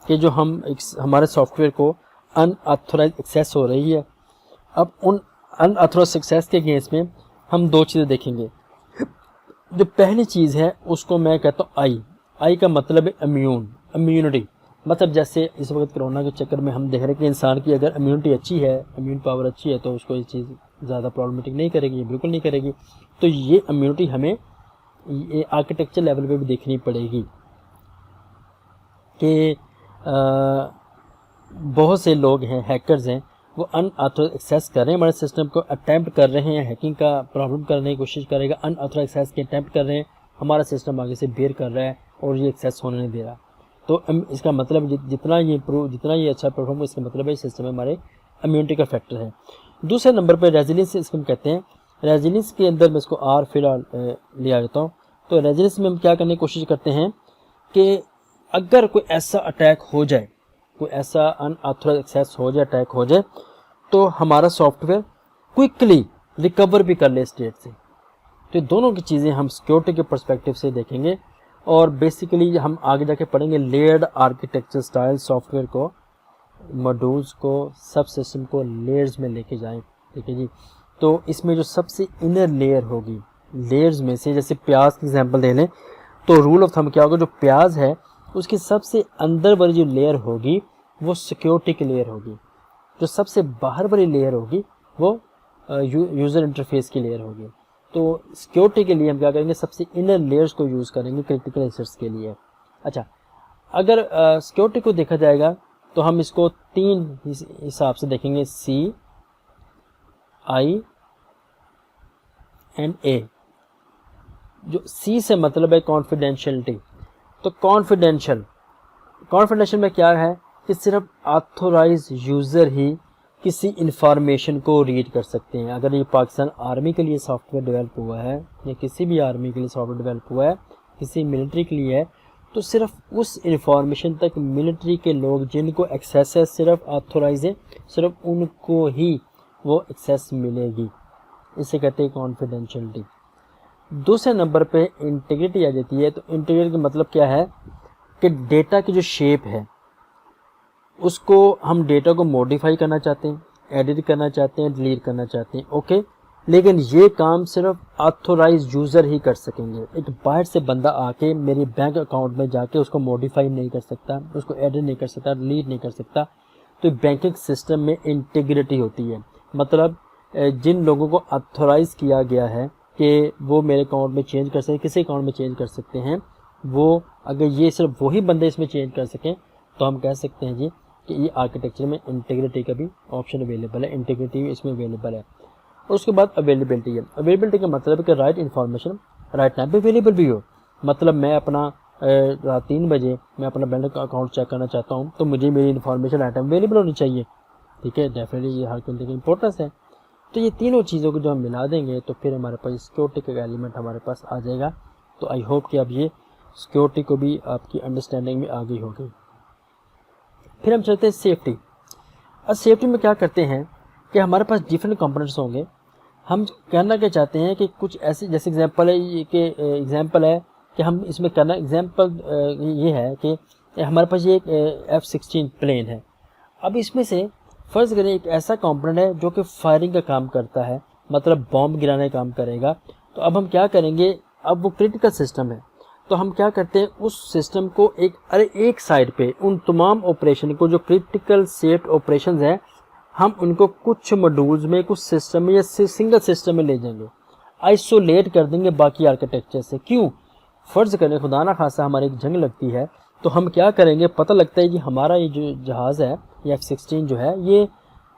कि जो हमारे सॉफ्टवेयर को अनऑथोराइज एक्सेस हो रही है। अब उन अनऑथोराइज एक्सेस के केस में हम 2 चीज़ें देखेंगे। जो पहली चीज़ है उसको मैं कहता हूँ आई का मतलब है इम्यूनिटी। मतलब जैसे इस वक्त कोरोना के चक्कर में हम देख रहे हैं कि इंसान की अगर इम्यूनिटी अच्छी है, इम्यून पावर अच्छी है, तो उसको ये चीज़ ज़्यादा प्रॉब्लमेटिक नहीं करेगी, बिल्कुल नहीं करेगी। तो ये इम्यूनिटी हमें ये आर्किटेक्चर लेवल पे भी देखनी पड़ेगी कि बहुत से लोग हैं, हैकर्स हैं, वो अनऑथराइज्ड एक्सेस कर रहे हैं हमारे सिस्टम को, अटैम्प्ट कर रहे हैं, हैकिंग का प्रॉब्लम करने की कोशिश करेगा, अनऑथराइज्ड एक्सेस की अटैम्प्ट कर रहे हैं, हमारा सिस्टम आगे से बेयर कर रहा है और ये एक्सेस होने नहीं दे रहा। तो इसका मतलब जितना ये अच्छा परफॉर्म, इसका मतलब है सिस्टम में हमारे इम्यूनिटी का फैक्टर है। दूसरे नंबर पर रेजिलियंस, इसको हम कहते हैं। रेजिलियंस के अंदर मैं इसको आर फिलहाल लिया जाता हूँ। तो रेजिलियंस में हम क्या करने की कोशिश करते हैं कि अगर कोई ऐसा अटैक हो जाए, कोई ऐसा अनऑथराइज्ड एक्सेस हो जाए, अटैक हो जाए, तो हमारा सॉफ्टवेयर क्विकली रिकवर भी कर ले स्टेट से। तो दोनों की चीज़ें हम सिक्योरिटी के पर्सपेक्टिव से देखेंगे और बेसिकली हम आगे जाके पढ़ेंगे लेयर्ड आर्किटेक्चर स्टाइल सॉफ्टवेयर को, मॉड्यूल्स को, सब सिस्टम को लेयर्स में लेके जाएं। ठीक है जी। तो इसमें जो सबसे इनर लेयर होगी, लेयर्स में से जैसे प्याज की एग्जांपल ले लें, तो रूल ऑफ थंब क्या होगा, जो प्याज है उसकी सबसे अंदर वाली जो लेयर होगी वो सिक्योरिटी की लेयर होगी, जो सबसे बाहर वाली लेयर होगी वो यूज़र इंटरफेस की लेयर होगी। तो सिक्योरिटी के लिए हम क्या करेंगे, सबसे इनर लेयर्स को यूज़ करेंगे क्रिटिकल एसेट्स के लिए। अच्छा, अगर सिक्योरिटी को देखा जाएगा तो हम इसको 3 हिसाब से देखेंगे, C, I एंड A। जो C से मतलब है कॉन्फिडेंशियलिटी। तो कॉन्फिडेंशियल में क्या है कि सिर्फ ऑथोराइज यूज़र ही किसी इंफॉर्मेशन को रीड कर सकते हैं। अगर ये पाकिस्तान आर्मी के लिए सॉफ्टवेयर डेवलप हुआ है या किसी भी आर्मी के लिए सॉफ्टवेयर डेवलप हुआ है, किसी मिलिट्री के लिए है, तो सिर्फ उस इंफॉर्मेशन तक मिलिट्री के लोग जिनको एक्सेस है, सिर्फ ऑथोराइज है, सिर्फ उनको ही वो एक्सेस मिलेगी। इसे कहते हैं कॉन्फिडेंशियलिटी। दूसरे नंबर पे इंटीग्रिटी आ जाती है। तो इंटीग्रिटी का मतलब क्या है कि डेटा की जो शेप है उसको हम डेटा को मॉडिफाई करना चाहते हैं, एडिट करना चाहते हैं, डिलीट करना चाहते हैं, ओके, लेकिन ये काम सिर्फ ऑथोराइज यूज़र ही कर सकेंगे। एक बाहर से बंदा आके मेरे बैंक अकाउंट में जाके उसको मॉडिफाई नहीं कर सकता, उसको एडिट नहीं कर सकता, डिलीट नहीं कर सकता। तो बैंकिंग सिस्टम में इंटीग्रिटी होती है, मतलब जिन लोगों को ऑथोराइज किया गया है कि वो मेरे अकाउंट में चेंज कर सकते, किसी अकाउंट में चेंज कर सकते हैं, वो अगर ये सिर्फ वही बंदे इसमें चेंज कर सकें तो हम कह सकते हैं जी कि ये आर्किटेक्चर में इंटीग्रिटी का भी ऑप्शन अवेलेबल है, इंटीग्रिटी इसमें अवेलेबल है। और उसके बाद अवेलेबिलिटी है। अवेलेबिलिटी का मतलब है कि राइट इन्फॉर्मेशन राइट टाइम पे अवेलेबल भी हो। मतलब मैं अपना रात 3 बजे मैं अपना बैंक अकाउंट चेक करना चाहता हूँ तो मुझे मेरी इन्फॉर्मेशन राइट टाइम अवेलेबल होनी चाहिए। ठीक है, डेफिनेटली ये हर कंट्री की इंपॉर्टेंस है। तो ये तीनों चीज़ों को जो हम मिला देंगे तो फिर हमारे पास सिक्योरिटी का एलिमेंट हमारे पास आ जाएगा। तो आई होप कि अब ये सिक्योरिटी को भी आपकी अंडरस्टैंडिंग में आ गई होगी। फिर हम चलते हैं सेफ्टी। अब सेफ्टी में क्या करते हैं कि हमारे पास डिफरेंट कंपोनेंट्स होंगे। हम कहना क्या चाहते हैं कि कुछ ऐसे, जैसे एग्जांपल है कि हम इसमें करना एग्जांपल ये है कि हमारे पास ये एक F-16 प्लेन है। अब इसमें से फ़र्ज़ करें एक ऐसा कंपोनेंट है जो कि फायरिंग का काम करता है, मतलब बॉम्ब गिराने का काम करेगा। तो अब हम क्या करेंगे, अब वो क्रिटिकल सिस्टम है तो हम क्या करते हैं उस सिस्टम को एक साइड पे उन तमाम ऑपरेशन को जो क्रिटिकल सेफ ऑपरेशंस हैं हम उनको कुछ मॉड्यूल्स में, कुछ सिस्टम में या सिंगल सिस्टम में ले जाएंगे, आइसोलेट कर देंगे बाकी आर्किटेक्चर से। क्यों? फ़र्ज़ करें खुदा ना खासा हमारी एक जंग लगती है तो हम क्या करेंगे, पता लगता है कि हमारा ये जो जहाज़ है ये F-16 जो है ये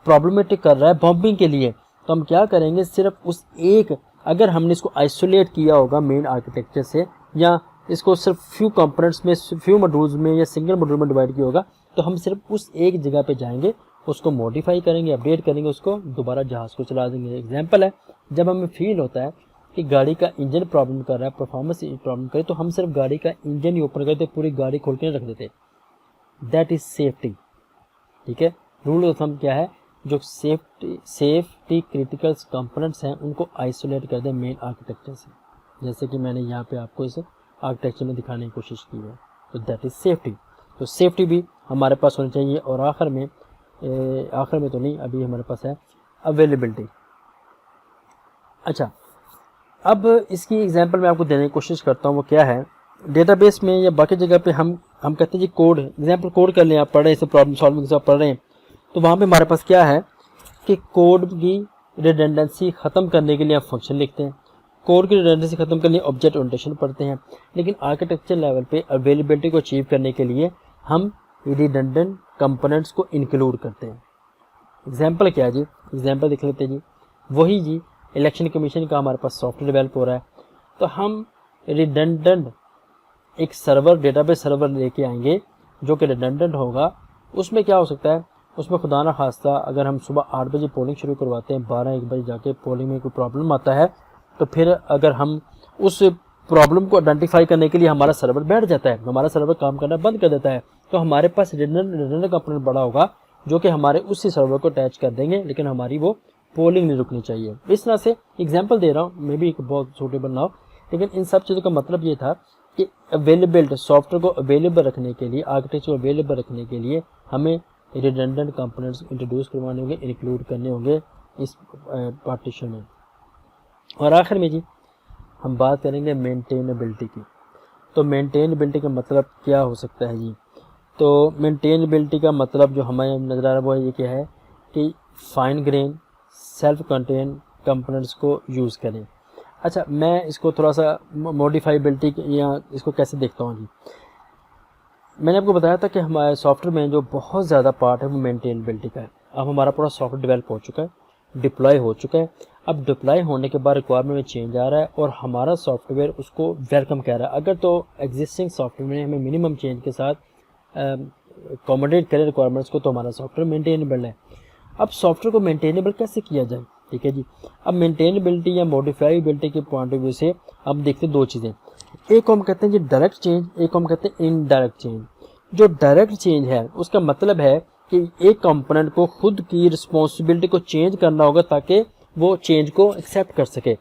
प्रॉब्लमेटिक कर रहा है बॉम्बिंग के लिए। तो हम क्या करेंगे, सिर्फ उस एक, अगर हमने इसको आइसोलेट किया होगा मेन आर्किटेक्चर से या इसको सिर्फ फ्यू कंपोनेंट्स में, फ्यू मॉड्यूल्स में या सिंगल मॉड्यूल में डिवाइड किया होगा, तो हम सिर्फ उस एक जगह पे जाएंगे, उसको मॉडिफाई करेंगे, अपडेट करेंगे, उसको दोबारा जहाज़ को चला देंगे। एग्जांपल है, जब हमें फील होता है कि गाड़ी का इंजन प्रॉब्लम कर रहा है, परफॉर्मेंस प्रॉब्लम करे, तो हम सिर्फ गाड़ी का इंजन ही ओपन करते, पूरी गाड़ी खोल के रख देते। That is safety. ठीक है, रूल ऑफ थंब क्या है, जो सेफ्टी क्रिटिकल कंपोनेंट्स हैं उनको आइसोलेट कर दें मेन आर्किटेक्चर से, जैसे कि मैंने यहाँ पे आपको इस आर्किटेक्चर में दिखाने की कोशिश की है। तो दैट इज़ सेफ्टी। तो सेफ्टी भी हमारे पास होनी चाहिए। और आखिर में तो नहीं, अभी हमारे पास है अवेलेबिलिटी। अच्छा, अब इसकी एग्जांपल मैं आपको देने की कोशिश करता हूँ। वो क्या है, डेटाबेस में या बाकी जगह पे हम कहते हैं जी कोड, एग्जांपल कोड कर लें, आप पढ़ रहे हैं, इसे प्रॉब्लम सॉल्विंग से आप पढ़ रहे हैं, तो वहाँ पे हमारे पास क्या है कि कोड की रिडंडेंसी ख़त्म करने के लिए आप फंक्शन लिखते हैं, कोड की रिडंडेंसी ख़त्म करने के लिए ऑब्जेक्ट ओरिएंटेशन पढ़ते हैं। लेकिन आर्किटेक्चर लेवल पे अवेलेबिलिटी को अचीव करने के लिए हम रिडंडेंट कंपोनेंट्स को इंक्लूड करते हैं। एग्जाम्पल क्या है जी, एग्जाम्पल देख लेते हैं जी। वही जी इलेक्शन कमीशन का हमारे पास सॉफ्टवेयर डेवलप हो रहा है, तो हम रिडंडेंट एक सर्वर, डेटाबेस सर्वर लेके आएंगे जो कि रिडंडेंट होगा। उसमें क्या हो सकता है, उसमें खुदा ना खास्ता अगर हम सुबह 8 बजे पोलिंग शुरू करवाते हैं, 12-1 बजे जाके पोलिंग में कोई प्रॉब्लम आता है, तो फिर अगर हम उस प्रॉब्लम को आइडेंटिफाई करने के लिए हमारा सर्वर बैठ जाता है, हमारा सर्वर काम करना बंद कर देता है, तो हमारे पास रिडंडेंट कंपोनेंट बड़ा होगा जो कि हमारे उसी सर्वर को अटैच कर देंगे, लेकिन हमारी वो पोलिंग नहीं रुकनी चाहिए। इस तरह से एग्जाम्पल दे रहा हूँ, मे बी एक बहुत सूटेबल ना हो, लेकिन इन सब चीज़ों का मतलब ये था कि अवेलेबल सॉफ्टवेयर को अवेलेबल रखने के लिए, आर्किटेक्चर को अवेलेबल रखने के लिए हमें रिडंडेंट कंपोनेंट्स इंट्रोड्यूस करवाने होंगे, इंक्लूड करने होंगे इस पार्टीशन में। और आखिर में जी हम बात करेंगे मेंटेनेबिलिटी की। तो मेंटेनेबिलिटी का मतलब क्या हो सकता है जी, तो मेंटेनेबिलिटी का मतलब जो हमें नज़र आ रहा है वो ये क्या है कि fine grain self contain components को यूज़ करें। अच्छा, मैं इसको थोड़ा सा मॉडिफाइबिलिटी या इसको कैसे देखता हूँ जी। मैंने आपको बताया था कि हमारे सॉफ्टवेयर में जो बहुत ज़्यादा पार्ट है वो मेंटेनेबिलिटी का है। अब हमारा पूरा सॉफ्टवेयर डेवलप हो चुका है, डिप्लॉय हो चुका है। अब डिप्लॉय होने के बाद रिक्वायरमेंट में चेंज आ रहा है और हमारा सॉफ्टवेयर उसको वेलकम कह रहा है। अगर तो एग्जिस्टिंग सॉफ्टवेयर में हमें मिनिमम चेंज के साथ अकोमोडेट करें रिक्वायरमेंट्स को, तो हमारा सॉफ्टवेयर मेंटेनेबल है। अब सॉफ्टवेयर को मेंटेनेबल कैसे किया जाए, ठीक है जी। अब मेंटेनेबिलिटी या मॉडिफाइबिलिटी के पॉइंट ऑफ व्यू से अब देखते हैं दो चीज़ें, एक को हम कहते हैं जी डायरेक्ट चेंज, एक को हम कहते हैं इनडायरेक्ट चेंज। जो डायरेक्ट चेंज है उसका मतलब है कि एक कंपोनेंट को खुद की रिस्पॉन्सिबिलिटी को चेंज करना होगा ताकि वो चेंज को एक्सेप्ट कर सके।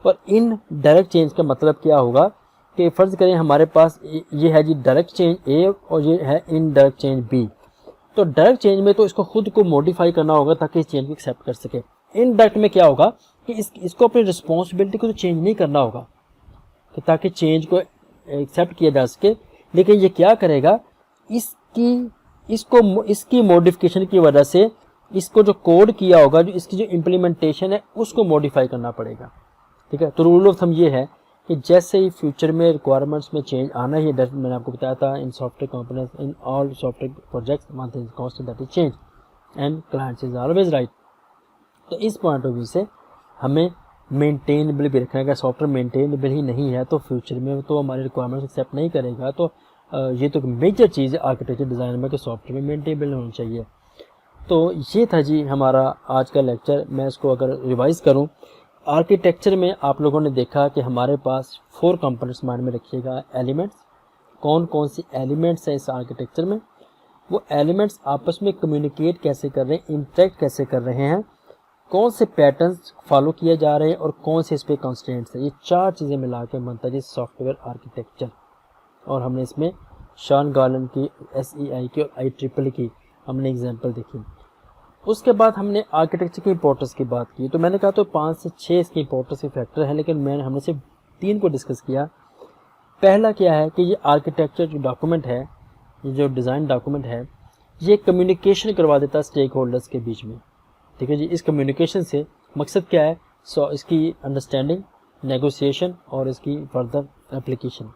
और इन डायरेक्ट चेंज का मतलब क्या होगा कि फ़र्ज़ करें हमारे पास ये है जी डायरेक्ट चेंज ए और ये है इनडायरेक्ट चेंज बी। तो डायरेक्ट चेंज में तो इसको खुद को मॉडिफाई करना होगा ताकि इस चेंज को एक्सेप्ट कर सके। इनडायरेक्ट में क्या होगा कि इसको अपनी रिस्पॉन्सिबिलिटी को तो चेंज नहीं करना होगा कि ताकि चेंज को एक्सेप्ट किया जा सके, लेकिन ये क्या करेगा, इसकी मॉडिफिकेशन की वजह से इसको जो कोड किया होगा, जो इसकी जो इम्प्लीमेंटेशन है उसको मॉडिफाई करना पड़ेगा, ठीक है। तो रूल ऑफ थंब ये है कि जैसे ही फ्यूचर में रिक्वायरमेंट्स में चेंज आना ही, मैंने आपको बताया था in software components in all software projects one thing constant that is change and clients is always right. तो इस पॉइंट ऑफ व्यू से हमें मेंटेनेबल भी रखना है। अगर सॉफ्टवेयर मेंटेनेबल ही नहीं है तो फ्यूचर में तो हमारी रिक्वायरमेंट्स एक्सेप्ट नहीं करेगा। तो ये तो मेजर चीज़ है आर्किटेक्चर डिज़ाइन में कि सॉफ्टवेयर में मेंटेनेबल होना चाहिए। तो ये था जी हमारा आज का लेक्चर। मैं इसको अगर रिवाइज़ करूँ, आर्किटेक्चर में आप लोगों ने देखा कि हमारे पास 4 कंपोनेंट्स माइंड में रखिएगा। एलिमेंट्स, कौन कौन सी एलिमेंट्स हैं इस आर्किटेक्चर में, वो एलिमेंट्स आपस में कम्युनिकेट कैसे कर रहे हैं, इंटरेक्ट कैसे कर रहे हैं, कौन से पैटर्न्स फॉलो किए जा रहे हैं और कौन से इस पर कंस्ट्रेंट्स हैं। ये 4 चीज़ें मिला के बनता है जी सॉफ्टवेयर आर्किटेक्चर। और हमने इसमें शॉन गार्लैंड की SEI की और IEEE की हमने एग्जांपल देखी। उसके बाद हमने आर्किटेक्चर की इंपॉर्टेंस की बात की। तो मैंने कहा तो 5 से 6 इसकी इंपॉर्टेंस के फैक्टर हैं, लेकिन हमने सिर्फ 3 को डिस्कस किया। पहला क्या है कि ये आर्किटेक्चर जो डॉक्यूमेंट है, ये जो डिज़ाइन डॉक्यूमेंट है, ये कम्युनिकेशन करवा देता है स्टेक होल्डर्स के बीच में, ठीक है जी। इस कम्युनिकेशन से मकसद क्या है, इसकी अंडरस्टैंडिंग, नेगोशिएशन और इसकी फर्दर एप्लीकेशन।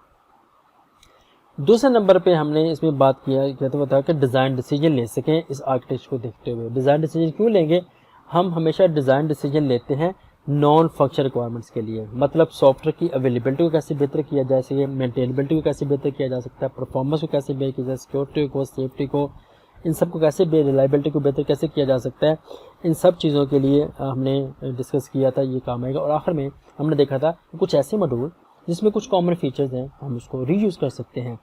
दूसरे नंबर पे हमने इसमें बात किया तो बताया कि डिज़ाइन डिसीजन ले सकें इस आर्किटेक्चर को देखते हुए। डिज़ाइन डिसीजन क्यों लेंगे, हम हमेशा डिज़ाइन डिसीजन लेते हैं नॉन फंक्शनल रिक्वायरमेंट्स के लिए। मतलब सॉफ्टवेयर की अवेलेबिलिटी को कैसे बेहतर किया जा सके, मेंटेनेबिलिटी को कैसे बेहतर किया जा सकता है, परफॉर्मेंस को कैसे बेहतर किया जाए, सिक्योरिटी को, सेफ्टी को, इन सब को कैसे रिलायबिलिटी को बेहतर कैसे किया जा सकता है, इन सब चीज़ों के लिए हमने डिस्कस किया था, ये काम आएगा। और आखिर में हमने देखा था कुछ ऐसे मॉड्यूल जिसमें कुछ कॉमन फीचर्स हैं, हम उसको रीयूज़ कर सकते हैं।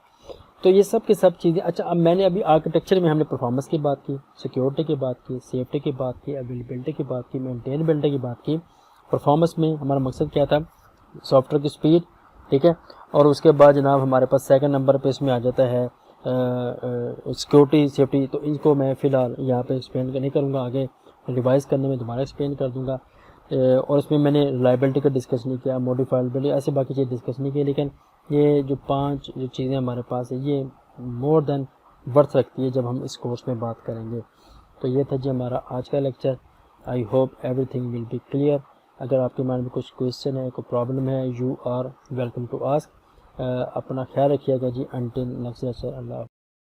तो ये सब के सब चीज़ें। अच्छा, अब मैंने अभी आर्किटेक्चर में हमने परफॉर्मेंस की बात की, सिक्योरिटी की बात की, सेफ्टी की बात की, अवेलेबिलिटी की बात की, मेंटेनेबिलिटी की बात की। परफॉर्मेंस में हमारा मकसद क्या था, सॉफ्टवेयर की स्पीड, ठीक है। और उसके बाद जनाब हमारे पास सेकंड नंबर पे इसमें आ जाता है सिक्योरिटी, सेफ्टी। तो इनको मैं फ़िलहाल यहाँ पे एक्सप्लेन नहीं करूँगा, आगे रिवाइज़ करने में दोबारा एक्सप्लेन कर दूँगा। और इसमें मैंने रिलायबिलिटी का डिस्कस नहीं किया, मॉडिफाइबिलिटी, ऐसे बाकी चीज़ डिस्कस नहीं की। लेकिन ये जो 5 जो चीज़ें हमारे पास है, ये मोर देन वर्थ रखती है जब हम इस कोर्स में बात करेंगे। तो ये था जी हमारा आज का lecture. I hope everything will be clear. अगर आपके माइंड में कुछ क्वेश्चन है, कोई प्रॉब्लम है, you are welcome to ask. अपना ख्याल रखिएगा जी। अंटिल नेक्स्ट लेक्चर, अल्लाह।